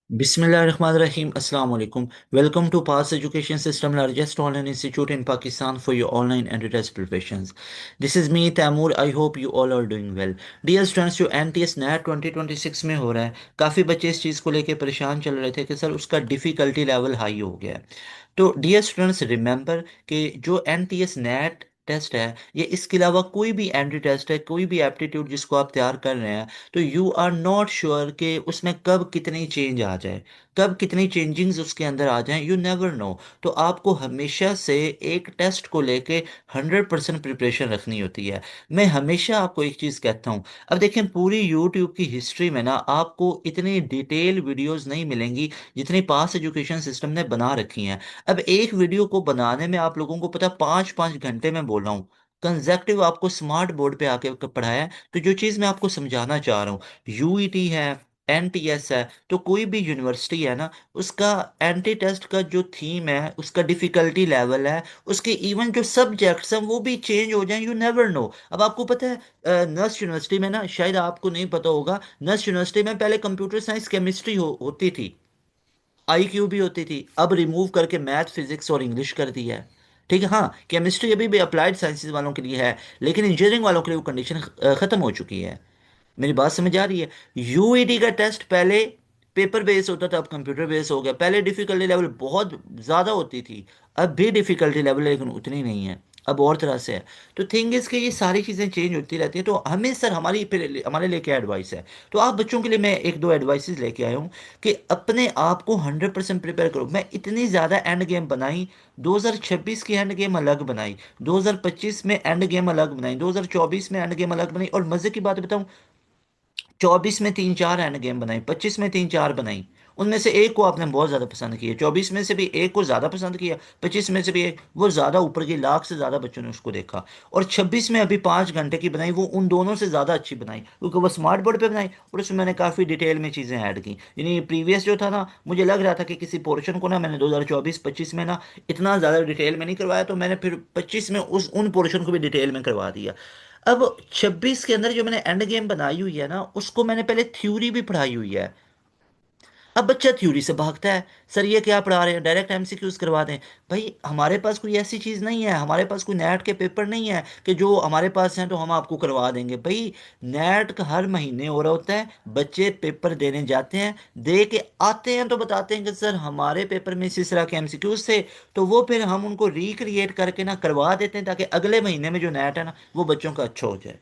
Bismillahirrahmanirrahim. Assalamu alaikum. Welcome to Pass Education System, largest online institute in Pakistan for your online and test preparations. This is me, Taimur. I hope you all are doing well. Dear students, जो NTS NET 2026 में हो रहा है, काफ़ी बच्चे इस चीज़ को लेके परेशान चल रहे थे कि सर उसका डिफ़िकल्टी लेवल हाई हो गया है। तो डियर स्टूडेंट्स रिमेंबर कि जो NTS NET टेस्ट है, ये इसके अलावा कोई भी एंट्री टेस्ट है, कोई भी एप्टीट्यूड जिसको आप तैयार कर रहे हैं, तो यू आर नॉट श्योर कि उसमें कब कितनी चेंज आ जाए, कब कितनी चेंजिंग्स उसके अंदर आ जाएं, यू नेवर नो। तो आपको हमेशा से एक टेस्ट को लेके 100% प्रिपरेशन रखनी होती है। मैं हमेशा आपको एक चीज़ कहता हूँ, अब देखें पूरी यूट्यूब की हिस्ट्री में ना आपको इतनी डिटेल वीडियोस नहीं मिलेंगी जितनी पास एजुकेशन सिस्टम ने बना रखी हैं। अब एक वीडियो को बनाने में आप लोगों को पता 5-5 घंटे में बोल रहा हूँ, कंजेक्टिव आपको स्मार्ट बोर्ड पे आके पढ़ाया है। तो जो चीज़ मैं आपको समझाना चाह रहा हूँ, यूईटी है, एनटीएस है, तो कोई भी यूनिवर्सिटी है ना, उसका एंटी टेस्ट का जो थीम है, उसका डिफिकल्टी लेवल है, उसके इवन जो सब्जेक्ट्स हैं वो भी चेंज हो जाएं, यू नेवर नो। अब आपको पता है नर्स यूनिवर्सिटी में ना, शायद आपको नहीं पता होगा, नर्स यूनिवर्सिटी में पहले कंप्यूटर साइंस केमिस्ट्री होती थी, आईक्यू भी होती थी, अब रिमूव करके मैथ फिजिक्स और इंग्लिश कर दिया है। ठीक है, हाँ केमिस्ट्री अभी भी अप्लाइड साइंसेज वालों के लिए है, लेकिन इंजीनियरिंग वालों के लिए वो कंडीशन खत्म हो चुकी है। मेरी बात समझ आ रही है? यूईडी का टेस्ट पहले पेपर बेस होता था, अब कंप्यूटर बेस हो गया। पहले डिफिकल्टी लेवल बहुत ज़्यादा होती थी, अब भी डिफिकल्टी लेवल लेकिन उतनी नहीं है, अब और तरह से है। तो थिंग इसके ये सारी चीज़ें चेंज होती रहती हैं। तो हमें सर हमारी फिर हमारे लिए क्या एडवाइस है? तो आप बच्चों के लिए मैं एक दो एडवाइसेस लेके आया हूँ कि अपने आप को 100% प्रिपेयर करो। मैं इतनी ज़्यादा एंड गेम बनाई, 2026 की एंड गेम अलग बनाई, 2025 में एंड गेम अलग बनाई, 2024 में एंड गेम अलग बनाई, और मज़े की बात बताऊं, 24 में 3-4 एंड गेम बनाई, 25 में 3-4 बनाई। उनमें से एक को आपने बहुत ज़्यादा पसंद किया, 24 में से भी एक को ज़्यादा पसंद किया, 25 में से भी एक, वो ज़्यादा ऊपर की, लाख से ज़्यादा बच्चों ने उसको देखा। और 26 में अभी 5 घंटे की बनाई, वो उन दोनों से ज़्यादा अच्छी बनाई क्योंकि वो स्मार्ट बोर्ड पे बनाई और उसमें मैंने काफ़ी डिटेल में चीज़ें ऐड की। यानी प्रीवियस जो था ना, मुझे लग रहा था कि किसी पोर्शन को ना मैंने 2024-25 में ना इतना ज़्यादा डिटेल में नहीं करवाया, तो मैंने फिर 25 में उस उन पोर्शन को भी डिटेल में करवा दिया। अब 26 के अंदर जो मैंने एंड गेम बनाई हुई है ना, उसको मैंने पहले थ्योरी भी पढ़ाई हुई है। अब बच्चा थ्योरी से भागता है, सर ये क्या पढ़ा रहे हैं, डायरेक्ट एमसीक्यूज करवा दें। भाई हमारे पास कोई ऐसी चीज़ नहीं है, हमारे पास कोई नेट के पेपर नहीं है कि जो हमारे पास हैं तो हम आपको करवा देंगे। भाई नेट का हर महीने हो रहा होता है, बच्चे पेपर देने जाते हैं, दे के आते हैं तो बताते हैं कि सर हमारे पेपर में इस तरह के एमसीक्यूज थे। तो वो फिर हम उनको रिक्रिएट करके ना करवा देते हैं ताकि अगले महीने में जो नेट है ना वो बच्चों का अच्छा हो जाए।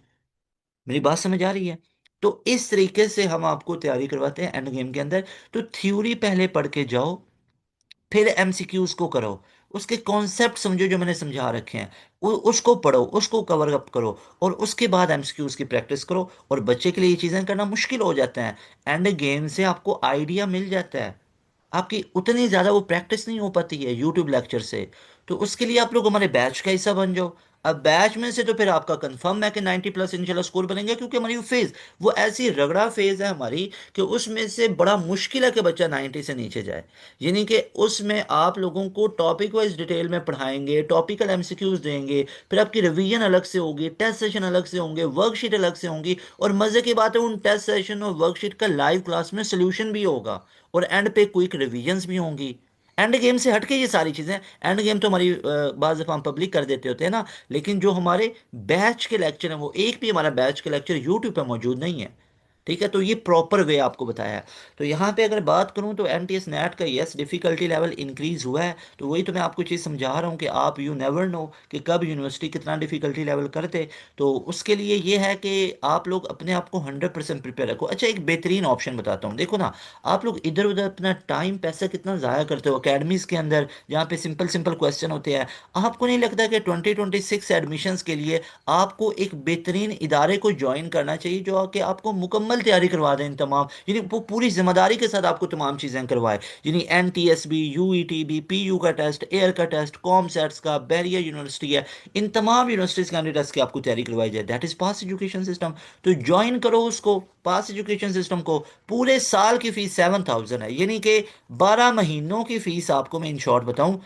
मेरी बात समझ आ रही है? तो इस तरीके से हम आपको तैयारी करवाते हैं एंड गेम के अंदर। तो थ्योरी पहले पढ़ के जाओ, फिर एमसीक्यूज को करो, उसके कॉन्सेप्ट समझो जो मैंने समझा रखे हैं, उसको पढ़ो, उसको कवर अप करो, और उसके बाद एमसीक्यूज की प्रैक्टिस करो। और बच्चे के लिए ये चीज़ें करना मुश्किल हो जाता है, एंड गेम से आपको आइडिया मिल जाता है, आपकी उतनी ज़्यादा वो प्रैक्टिस नहीं हो पाती है यूट्यूब लेक्चर से। तो उसके लिए आप लोग हमारे बैच का हिस्सा बन जाओ। अब बैच में से तो फिर आपका कंफर्म है कि 90+ इंशाल्लाह स्कोर बनेंगे, क्योंकि हमारी वो फेज़, वो ऐसी रगड़ा फेज़ है हमारी कि उसमें से बड़ा मुश्किल है कि बच्चा 90 से नीचे जाए। यानी कि उसमें आप लोगों को टॉपिक वाइज डिटेल में पढ़ाएंगे, टॉपिकल एमसीक्यूज देंगे, फिर आपकी रिवीजन अलग से होगी, टेस्ट सेशन अलग से होंगे, वर्कशीट अलग से होंगी, और मज़े की बात है उन टेस्ट सेशन और वर्कशीट का लाइव क्लास में सोल्यूशन भी होगा, और एंड पे क्विक रिवीजन्स भी होंगी। एंड गेम से हटके ये सारी चीज़ें, एंड गेम तो हमारी बाज़ दफ़ा हम पब्लिक कर देते होते हैं ना, लेकिन जो हमारे बैच के लेक्चर हैं वो एक भी हमारा बैच के लेक्चर यूट्यूब पे मौजूद नहीं है। ठीक है, तो ये प्रॉपर वे आपको बताया है। तो यहाँ पे अगर बात करूँ तो एनटीएस नेट का यस डिफ़िकल्टी लेवल इंक्रीज़ हुआ है, तो वही तो मैं आपको चीज़ समझा रहा हूँ कि आप यू नेवर नो कि कब यूनिवर्सिटी कितना डिफ़िकल्टी लेवल कर दे। तो उसके लिए ये है कि आप लोग अपने आप को 100% प्रिपेयर रखो। अच्छा एक बेहतरीन ऑप्शन बताता हूँ, देखो ना, आप लोग इधर उधर अपना टाइम पैसा कितना ज़ाया करते हो अकेडमीज़ के अंदर, जहाँ पे सिंपल सिंपल क्वेश्चन होते हैं। आपको नहीं लगता कि 2026 एडमिशन्स के लिए आपको एक बेहतरीन इदारे को ज्वाइन करना चाहिए जो कि आपको मुकम्मल तैयारी करवा दें, इन तमाम, यानी वो पूरी जिम्मेदारी के साथ आपको तमाम चीज़ें करवाए, यानी N T S B, U E T B, P U का टेस्ट, एयर का टेस्ट, कॉम सेट्स का, बैरियर यूनिवर्सिटी है, इन तमाम यूनिवर्सिटीज़ के टेस्ट की आपको तैयारी करवाई जाए। That is pass education system. तो ज्वाइन करो उसको, पास एजुकेशन सिस्टम को। पूरे साल की फ़ीस 7,000 है, यानी कि 12 महीनों की फ़ीस आपको मैं इन शॉर्ट बताऊं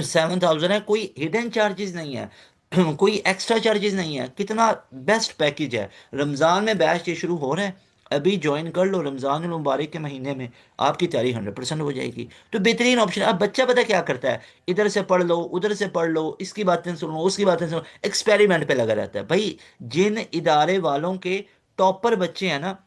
7,000 है। कोई हिडन चार्जेस नहीं है कोई एक्स्ट्रा चार्जेस नहीं है। कितना बेस्ट पैकेज है। रमज़ान में बैच ये शुरू हो रहे हैं, अभी ज्वाइन कर लो, रमज़ान मुबारक के महीने में आपकी तैयारी 100% हो जाएगी। तो बेहतरीन ऑप्शन है। अब बच्चा पता क्या करता है, इधर से पढ़ लो, उधर से पढ़ लो, इसकी बातें सुनो, उसकी बातें सुनो, एक्सपेरिमेंट पे लगा रहता है भाई। जिन इदारे वालों के टॉपर बच्चे हैं ना,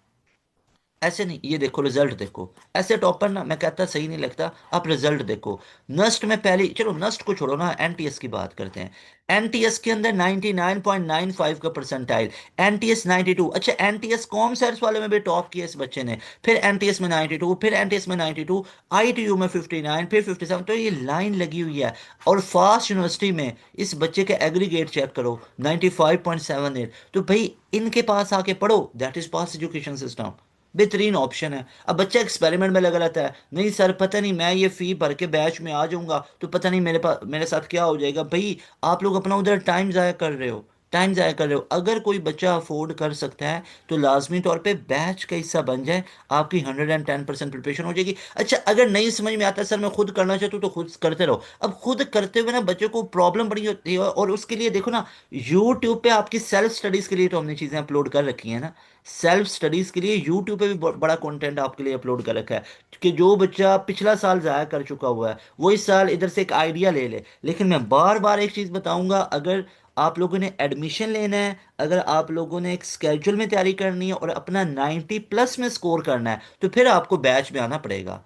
ऐसे नहीं, ये देखो रिजल्ट देखो, ऐसे टॉपर ना मैं कहता सही नहीं लगता, आप रिजल्ट देखो। नस्ट में पहली, चलो नस्ट को छोड़ो ना, एनटीएस की बात करते हैं। एनटीएस के अंदर 99.95 का परसेंटाइल, एनटीएस 92। अच्छा, एनटीएस कॉम साइंस वाले में भी टॉप किया इस बच्चे ने, फिर एनटीएस में 92, फिर एनटीएस में 92, आईटीयू में 59, फिर 57। तो ये लाइन लगी हुई है। और फास्ट यूनिवर्सिटी में इस बच्चे के एग्रीगेट चेक करो, 95.78। तो भाई इनके पास आके पढ़ो, that is pass education system, बेहतरीन ऑप्शन है। अब बच्चा एक्सपेरिमेंट में लगा रहता है, नहीं सर पता नहीं, मैं ये फी भर के बैच में आ जाऊंगा तो पता नहीं मेरे पास, मेरे साथ क्या हो जाएगा। भाई आप लोग अपना उधर टाइम ज़ाया कर रहे हो, टाइम ज़ाया कर रहे हो। अगर कोई बच्चा अफोर्ड कर सकता है तो लाजमी तौर पे बैच का हिस्सा बन जाए, आपकी 110% प्रिपरेशन हो जाएगी। अच्छा, अगर नहीं समझ में आता सर मैं खुद करना चाहता हूँ, तो खुद करते रहो। अब खुद करते हुए ना बच्चों को प्रॉब्लम बड़ी होती है, और उसके लिए देखो ना, यूट्यूब पे आपकी सेल्फ स्टडीज़ के लिए तो हमने चीज़ें अपलोड कर रखी हैं ना। सेल्फ स्टडीज के लिए यूट्यूब पे भी बड़ा कंटेंट आपके लिए अपलोड कर रखा है, कि जो बच्चा पिछला साल ज़ाया कर चुका हुआ है वो इस साल इधर से एक आइडिया ले ले। लेकिन मैं बार बार एक चीज़ बताऊंगा, अगर आप लोगों ने एडमिशन लेना है, अगर आप लोगों ने एक स्केड्यूल में तैयारी करनी है और अपना 90+ में स्कोर करना है, तो फिर आपको बैच में आना पड़ेगा,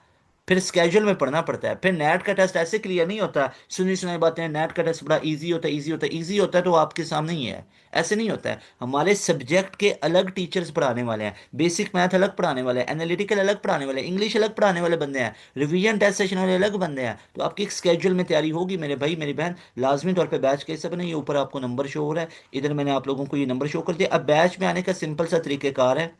फिर स्केड्यूल में पढ़ना पड़ता है। फिर नेट का टेस्ट ऐसे क्लियर नहीं होता, सुनी सुनाई बातें, नेट का टेस्ट बड़ा इजी होता है, इजी होता है, इजी होता है तो आपके सामने ही है। ऐसे नहीं होता है। हमारे सब्जेक्ट के अलग टीचर्स पढ़ाने वाले हैं, बेसिक मैथ अलग पढ़ाने वाले हैं, एनालिटिकल अलग पढ़ाने वाले हैं, इंग्लिश अलग पढ़ाने वाले बंदे हैं, रिवीजन टेस्ट सेशन वाले अलग बंदे हैं। तो आपकी एक स्केड्यूल में तैयारी होगी मेरे भाई मेरी बहन, लाजमी तौर पे बैच कैसे बने, ये ऊपर आपको नंबर शो हो रहा है, इधर मैंने आप लोगों को ये नंबर शो कर दिया। अब बैच में आने का सिंपल सा तरीकेकार है,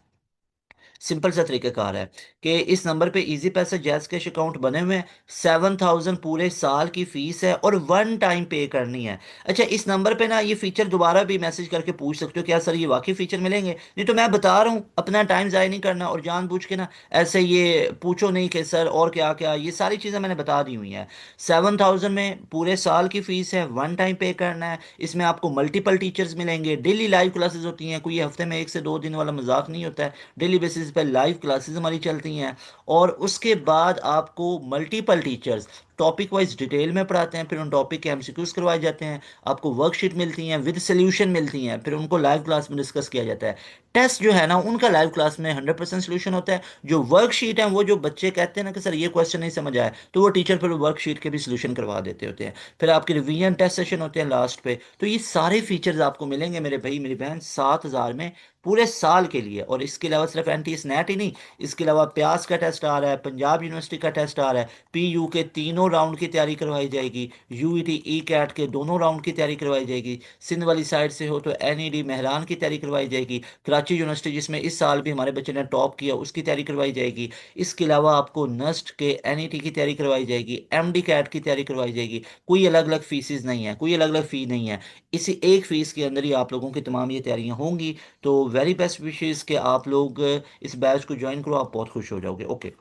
सिंपल सा तरीकाकार है कि इस नंबर पे इजी पैसा जैज़ कैश अकाउंट बने हुए हैं, 7,000 पूरे साल की फीस है और वन टाइम पे करनी है। अच्छा, इस नंबर पे ना ये फीचर दोबारा भी मैसेज करके पूछ सकते हो, क्या सर ये वाकई फीचर मिलेंगे, नहीं तो मैं बता रहा हूँ, अपना टाइम ज़ाया नहीं करना, और जानबूझ के ना ऐसे ये पूछो नहीं कि सर और क्या क्या, ये सारी चीज़ें मैंने बता दी हुई हैं। 7,000 में पूरे साल की फीस है, वन टाइम पे करना है। इसमें आपको मल्टीपल टीचर्स मिलेंगे, डेली लाइव क्लासेस होती हैं, कोई हफ्ते में 1 से 2 दिन वाला मजाक नहीं होता है, डेली बेसिस पे लाइव क्लासेस हमारी चलती हैं। और उसके बाद आपको multiple teachers topic wise detail में पढ़ाते हैं, फिर उन टॉपिक के एमसीक्यूज करवाए जाते हैं, आपको वर्कशीट मिलती हैं विद सोल्यूशन मिलती हैं, फिर उनको लाइव क्लास में डिस्कस किया जाता है। टेस्ट जो है ना उनका लाइव क्लास में 100% सोल्यूशन होता है। जो वर्कशीट है, वो जो बच्चे कहते हैं ना कि सर ये क्वेश्चन नहीं समझ आया, तो वो टीचर फिर वर्कशीट के भी सोल्यूशन करवा देते होते हैं। फिर आपके रिवीजन टेस्ट सेशन होते हैं लास्ट पे। तो ये सारे फीचर्स आपको मिलेंगे मेरे भाई मेरी बहन 7,000 में पूरे साल के लिए। और इसके अलावा सिर्फ एनटीएस नेट ही नहीं, इसके अलावा प्यास का टेस्ट आ रहा है, पंजाब यूनिवर्सिटी का टेस्ट आ रहा है, पीयू के तीनों राउंड की तैयारी करवाई जाएगी, यूईटी ई कैट के दोनों राउंड की तैयारी करवाई जाएगी, सिंध वाली साइड से हो तो एनईडी मेहरान की तैयारी करवाई जाएगी, कराची यूनिवर्सिटी जिसमें इस साल भी हमारे बच्चे ने टॉप किया उसकी तैयारी करवाई जाएगी। इसके अलावा आपको नस्ट के एनईटी की तैयारी करवाई जाएगी, एमडी कैट की तैयारी करवाई जाएगी। कोई अलग अलग फीसिस नहीं है, कोई अलग अलग फी नहीं है, इसी एक फीस के अंदर ही आप लोगों की तमाम ये तैयारियां होंगी। तो वेरी बेस्ट विशेस कि आप लोग इस बैच को ज्वाइन करो, आप बहुत खुश हो जाओगे। ओके,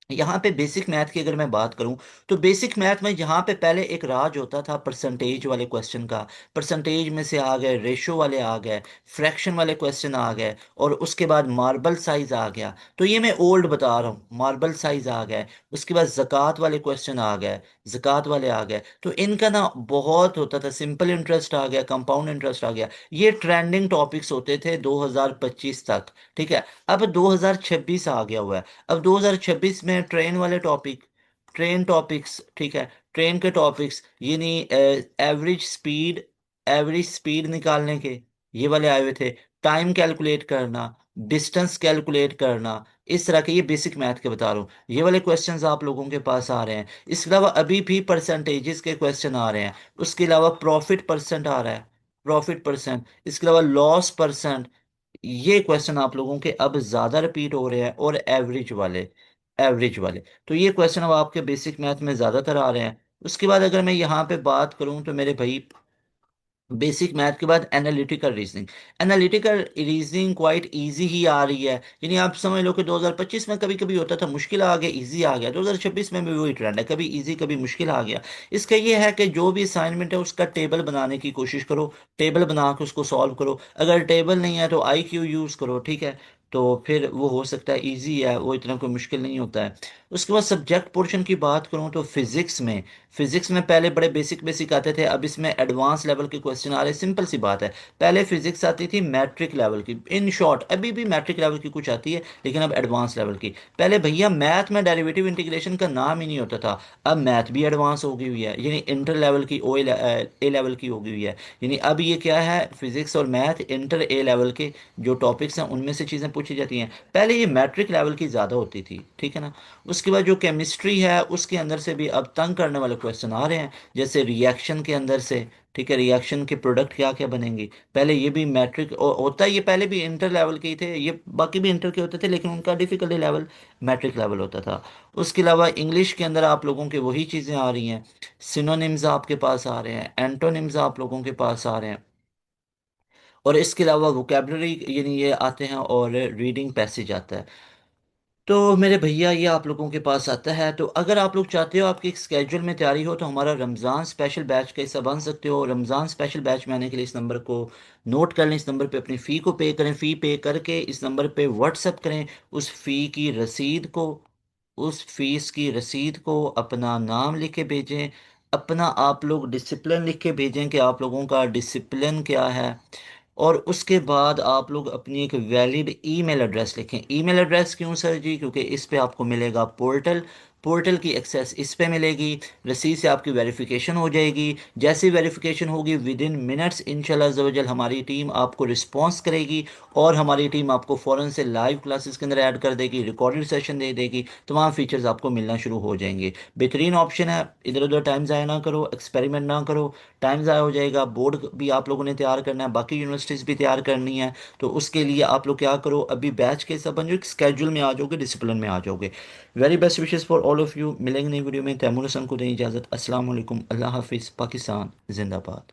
यहाँ पे बेसिक मैथ की अगर मैं बात करूँ, तो बेसिक मैथ में यहाँ पे पहले एक राज होता था परसेंटेज वाले क्वेश्चन का, परसेंटेज में से आ गए, रेशो वाले आ गए, फ्रैक्शन वाले क्वेश्चन आ गए, और उसके बाद मार्बल साइज आ गया। तो ये मैं ओल्ड बता रहा हूँ, मार्बल साइज आ गए। उसके बाद ज़कात वाले क्वेश्चन आ गए, ज़कात वाले आ गए। तो इनका ना बहुत होता था, सिंपल इंटरेस्ट आ गया, कंपाउंड इंटरेस्ट आ गया। ये ट्रेंडिंग टॉपिक्स होते थे 2025 तक। ठीक है, अब 2026 आ गया हुआ है। अब 2026 में ट्रेन वाले टॉपिक, ट्रेन टॉपिक्स, ठीक है, ट्रेन के टॉपिक्स, यानी एवरेज स्पीड, एवरेज स्पीड निकालने के ये वाले आए हुए थे, टाइम कैलकुलेट करना, डिस्टेंस कैलकुलेट करना, इस तरह के, ये बेसिक मैथ के बता रहा हूँ, ये वाले क्वेश्चंस आप लोगों के पास आ रहे हैं। इसके अलावा अभी भी परसेंटेजेस के क्वेश्चन आ रहे हैं। उसके अलावा प्रॉफिट परसेंट आ रहा है, प्रॉफिट परसेंट। इसके अलावा लॉस परसेंट, ये क्वेश्चन आप लोगों के अब ज्यादा रिपीट हो रहे हैं। और एवरेज वाले, एवरेज वाले, तो ये क्वेश्चन अब आपके बेसिक मैथ में ज्यादातर आ रहे हैं। उसके बाद अगर मैं यहाँ पे बात करूँ तो मेरे भाई, बेसिक मैथ के बाद analytical reasoning, analytical reasoning quite easy ही आ रही है। यानी आप समझ लो कि 2025 में कभी कभी होता था मुश्किल आ गया, इजी आ गया, 2026 में भी वही ट्रेंड है, कभी इजी कभी मुश्किल आ गया। इसका ये है कि जो भी असाइनमेंट है उसका टेबल बनाने की कोशिश करो, टेबल बना के उसको सॉल्व करो। अगर टेबल नहीं है तो आई क्यू यूज़ करो, ठीक है। तो फिर वो हो सकता है इजी है, वो इतना कोई मुश्किल नहीं होता है। उसके बाद सब्जेक्ट पोर्शन की बात करूँ तो फिजिक्स में पहले बड़े बेसिक बेसिक आते थे, अब इसमें एडवांस लेवल के क्वेश्चन आ रहे हैं। सिंपल सी बात है, पहले फिजिक्स आती थी मैट्रिक लेवल की, इन शॉर्ट अभी भी मैट्रिक लेवल की कुछ आती है, लेकिन अब एडवांस लेवल की। पहले भैया मैथ में डेरिवेटिव इंटीग्रेशन का नाम ही नहीं होता था, अब मैथ भी एडवांस हो गई हुई है, यानी इंटर लेवल की ए लेवल की हो गई हुई है। यानी अब ये क्या है, फिजिक्स और मैथ इंटर ए लेवल के जो टॉपिक्स हैं उनमें से चीज़ें पूछी जाती हैं। पहले ये मैट्रिक लेवल की ज़्यादा होती थी, ठीक है ना। उसके बाद जो केमिस्ट्री है उसके अंदर से भी अब तंग करने वाले क्वेश्चन आ रहे हैं, जैसे रिएक्शन के अंदर से, ठीक है, रिएक्शन के प्रोडक्ट क्या क्या बनेंगे। पहले ये भी मैट्रिक होता है, ये पहले भी इंटर लेवल के ही थे, ये बाकी भी इंटर के होते थे, लेकिन उनका डिफिकल्टी लेवल मैट्रिक लेवल होता था। उसके अलावा इंग्लिश के अंदर आप लोगों के वही चीज़ें आ रही हैं, सिनोनिम्स आपके पास आ रहे हैं, एंटोनिम्स आप लोगों के पास आ रहे हैं, और इसके अलावा वोकेबलरी यानी ये आते हैं, और रीडिंग पैसेज आता है। तो मेरे भैया ये आप लोगों के पास आता है। तो अगर आप लोग चाहते हो आपकी एक स्केड्यूल में तैयारी हो, तो हमारा रमज़ान स्पेशल बैच का हिस्सा बन सकते हो। रमज़ान स्पेशल बैच में आने के लिए इस नंबर को नोट कर लें, इस नंबर पे अपनी फ़ी को पे करें, फ़ी पे करके इस नंबर पे व्हाट्सअप करें उस फ़ी की रसीद को, उस फीस की रसीद को अपना नाम लिख के भेजें, अपना आप लोग डिसिप्लिन लिख के भेजें कि आप लोगों का डिसिप्लिन क्या है। और उसके बाद आप लोग अपनी एक वैलिड ईमेल एड्रेस लिखें। ईमेल एड्रेस क्यों सर जी? क्योंकि इस पे आपको मिलेगा पोर्टल, पोर्टल की एक्सेस इस पे मिलेगी, रसीद से आपकी वेरिफिकेशन हो जाएगी। जैसी वेरिफिकेशन होगी विद इन मिनट्स इंशाल्लाह अज़्ज़ा वजल हमारी टीम आपको रिस्पॉन्स करेगी, और हमारी टीम आपको फ़ौरन से लाइव क्लासेस के अंदर ऐड कर देगी, रिकॉर्डेड सेशन दे देगी, तमाम फीचर्स आपको मिलना शुरू हो जाएंगे। बेहतरीन ऑप्शन है, इधर उधर टाइम ज़ाया ना करो, एक्सपेरिमेंट ना करो, टाइम ज़ाया हो जाएगा। बोर्ड भी आप लोगों ने तैयार करना है, बाकी यूनिवर्सिटीज़ भी तैयार करनी है, तो उसके लिए आप लोग क्या करो, अभी बैच के सब बन जाओ, स्केड्यूल में आ जाओगे, डिसिप्लिन में आ जाओगे। Very best wishes for all of you. मिलेंगे नई वीडियो में, तैमूर हसन को दें इजाज़त। अस्सलाम वालेकुम, अल्लाह हाफिज़, पाकिस्तान जिंदाबाद।